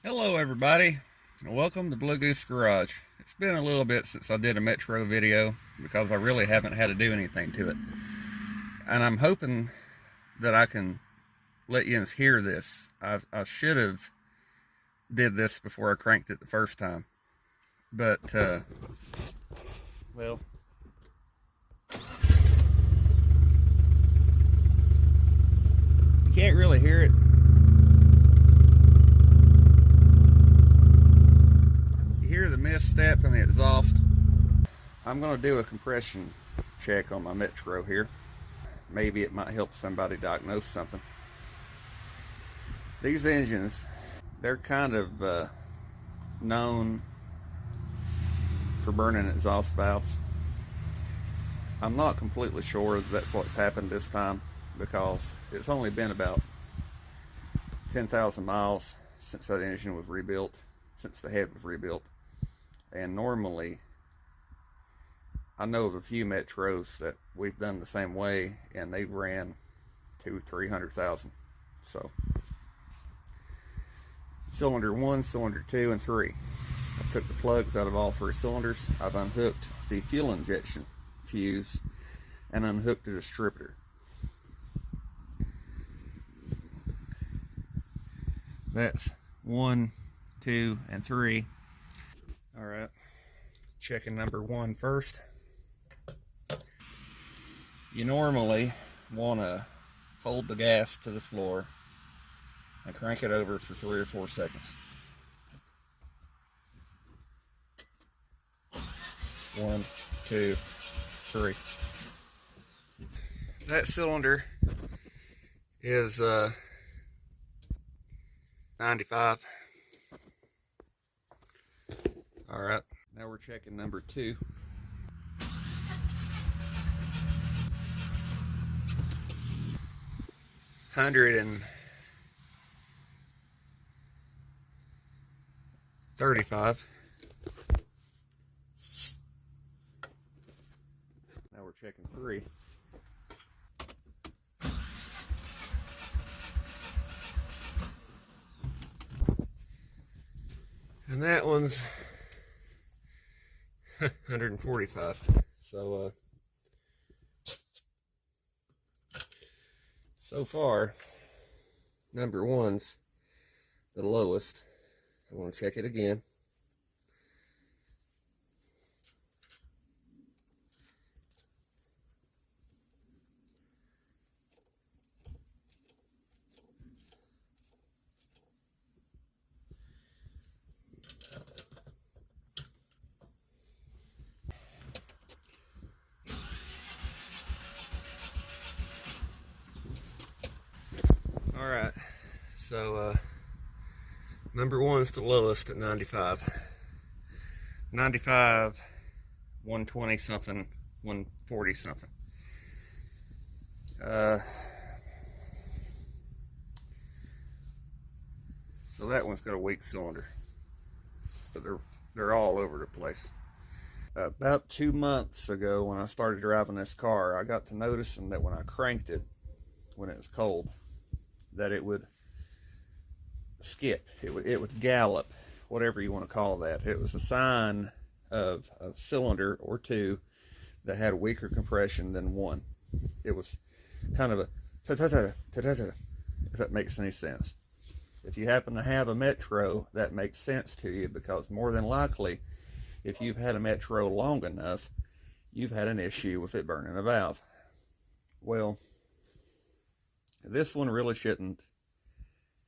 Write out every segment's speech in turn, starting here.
Hello everybody, and welcome to Blue Goose Garage. It's been a little bit since I did a Metro video because I really haven't had to do anything to it. And I'm hoping that I can let you hear this. I should have did this before I cranked it the first time. But, well, you can't really hear it. Hear the misstep and the exhaust. I'm going to do a compression check on my Metro here. Maybe it might help somebody diagnose something. These engines, they're kind of known for burning exhaust valves. I'm not completely sure that's what's happened this time because it's only been about 10,000 miles since that engine was rebuilt, since the head was rebuilt. And normally, I know of a few Metros that we've done the same way, and they've ran 200,000-300,000. So, cylinder 1, cylinder 2, and 3. I took the plugs out of all 3 cylinders. I've unhooked the fuel injection fuse and unhooked the distributor. That's 1, 2, and 3. Alright, checking number 1 first. You normally want to hold the gas to the floor and crank it over for 3 or 4 seconds. 1, 2, 3. That cylinder is 95. Alright, now we're checking number 2. $135. Now we're checking 3. And that one's 145. So far, number 1's the lowest. I want to check it again. Alright, so number 1's the lowest at 95. 95, 120 something, 140 something. So that one's got a weak cylinder, but they're all over the place. About 2 months ago, when I started driving this car, I got to noticing that when I cranked it, when it was cold, that it would skip, it would gallop, whatever you want to call that. It was a sign of a cylinder or 2 that had a weaker compression than 1. It was kind of a ta-ta-ta-ta-ta-ta, if that makes any sense. If you happen to have a Metro, that makes sense to you, because more than likely, if you've had a Metro long enough, you've had an issue with it burning a valve. Well, this one really shouldn't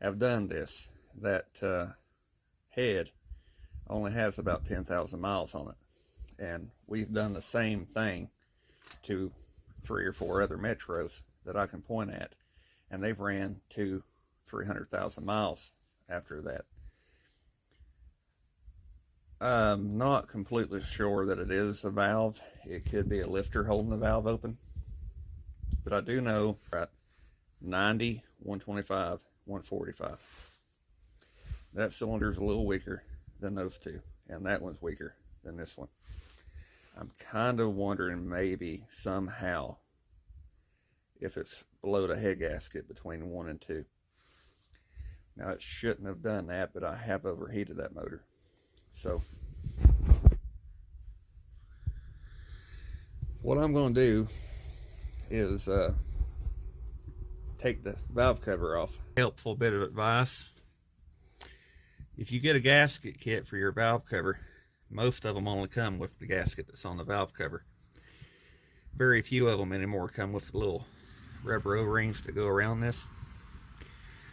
have done this. That head only has about 10,000 miles on it. And we've done the same thing to 3 or 4 other Metros that I can point at. And they've ran 200,000-300,000 miles after that. I'm not completely sure that it is a valve. It could be a lifter holding the valve open. But I do know at 90, 125, 145. That cylinder's a little weaker than those 2. And that one's weaker than this one. I'm kind of wondering maybe somehow if it's below the head gasket between 1 and 2. Now it shouldn't have done that, but I have overheated that motor. So what I'm going to do is take the valve cover off. Helpful bit of advice: if you get a gasket kit for your valve cover, most of them only come with the gasket that's on the valve cover. Very few of them anymore come with the little rubber O-rings that go around this.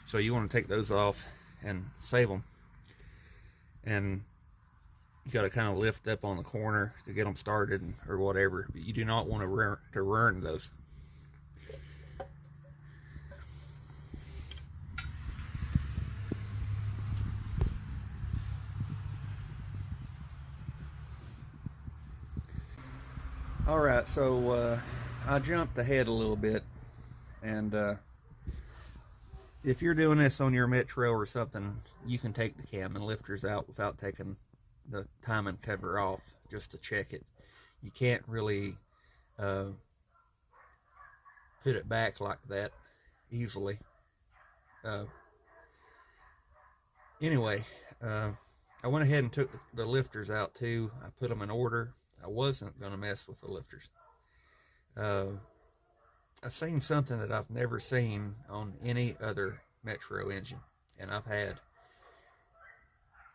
So you want to take those off and save them. And you got to kind of lift up on the corner to get them started or whatever. But you do not want to ruin those. Alright, so I jumped ahead a little bit, and if you're doing this on your Metro or something, you can take the cam and lifters out without taking the timing cover off, just to check it. You can't really put it back like that easily. Anyway, I went ahead and took the lifters out too. I put them in order. I wasn't going to mess with the lifters. I've seen something that I've never seen on any other Metro engine, and I've had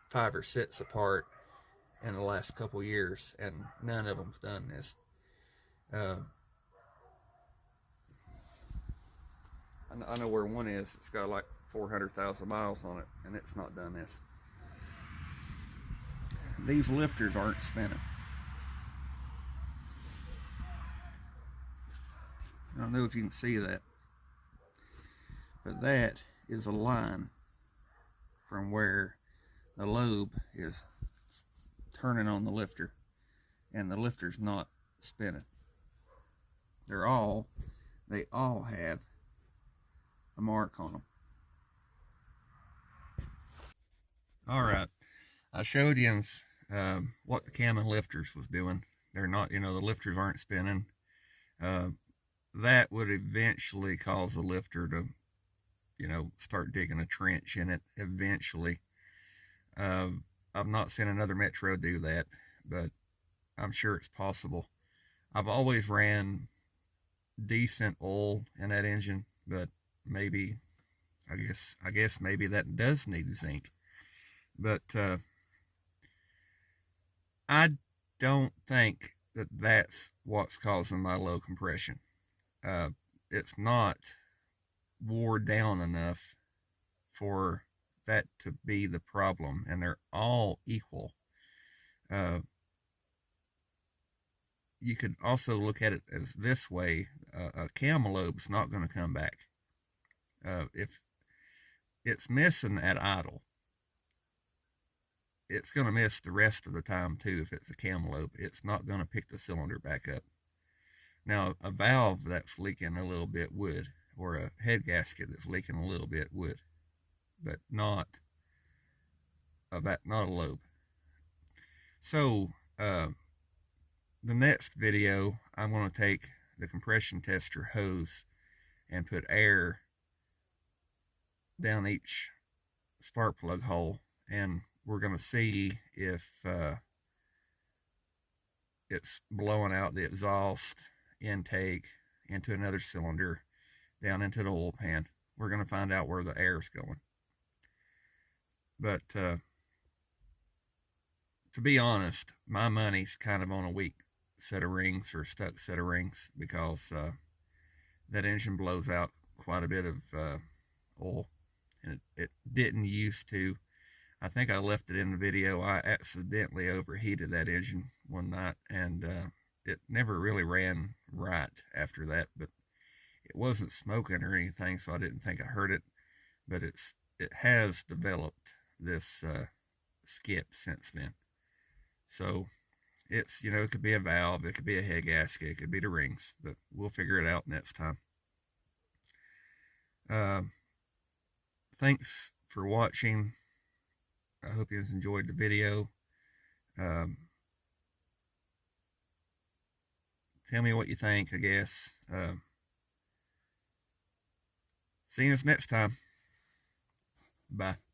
5 or 6 apart in the last couple years, and none of them's done this. I know where one is. It's got like 400,000 miles on it, and it's not done this. These lifters aren't spinning. I don't know if you can see that, but that is a line from where the lobe is turning on the lifter, and the lifter's not spinning. They all have a mark on them. All right, I showed you what the cam and lifters was doing. They're not, the lifters aren't spinning. That would eventually cause the lifter to, start digging a trench in it eventually. I've not seen another Metro do that, but I'm sure it's possible. I've always ran decent oil in that engine, but maybe, I guess maybe that does need zinc. But I don't think that that's what's causing my low compression. It's not wore down enough for that to be the problem, and they're all equal. You could also look at it as this way: a cam lobe's not going to come back. If it's missing at idle, it's going to miss the rest of the time too. If it's a cam lobe, it's not going to pick the cylinder back up. Now, a valve that's leaking a little bit would, or a head gasket that's leaking a little bit would, but not a lobe. So, the next video, I'm going to take the compression tester hose and put air down each spark plug hole, and we're going to see if it's blowing out the exhaust intake into another cylinder down into the oil pan. We're going to find out where the air's going. But to be honest, my money's kind of on a weak set of rings, or stuck set of rings, because that engine blows out quite a bit of oil, and it didn't used to. I think I left it in the video. I accidentally overheated that engine one night, and it never really ran right after that, but it wasn't smoking or anything, so I didn't think I heard it. But it has developed this skip since then. So it's, it could be a valve, it could be a head gasket, it could be the rings, but we'll figure it out next time. Thanks for watching. I hope you guys enjoyed the video. Tell me what you think, I guess. See you next time. Bye.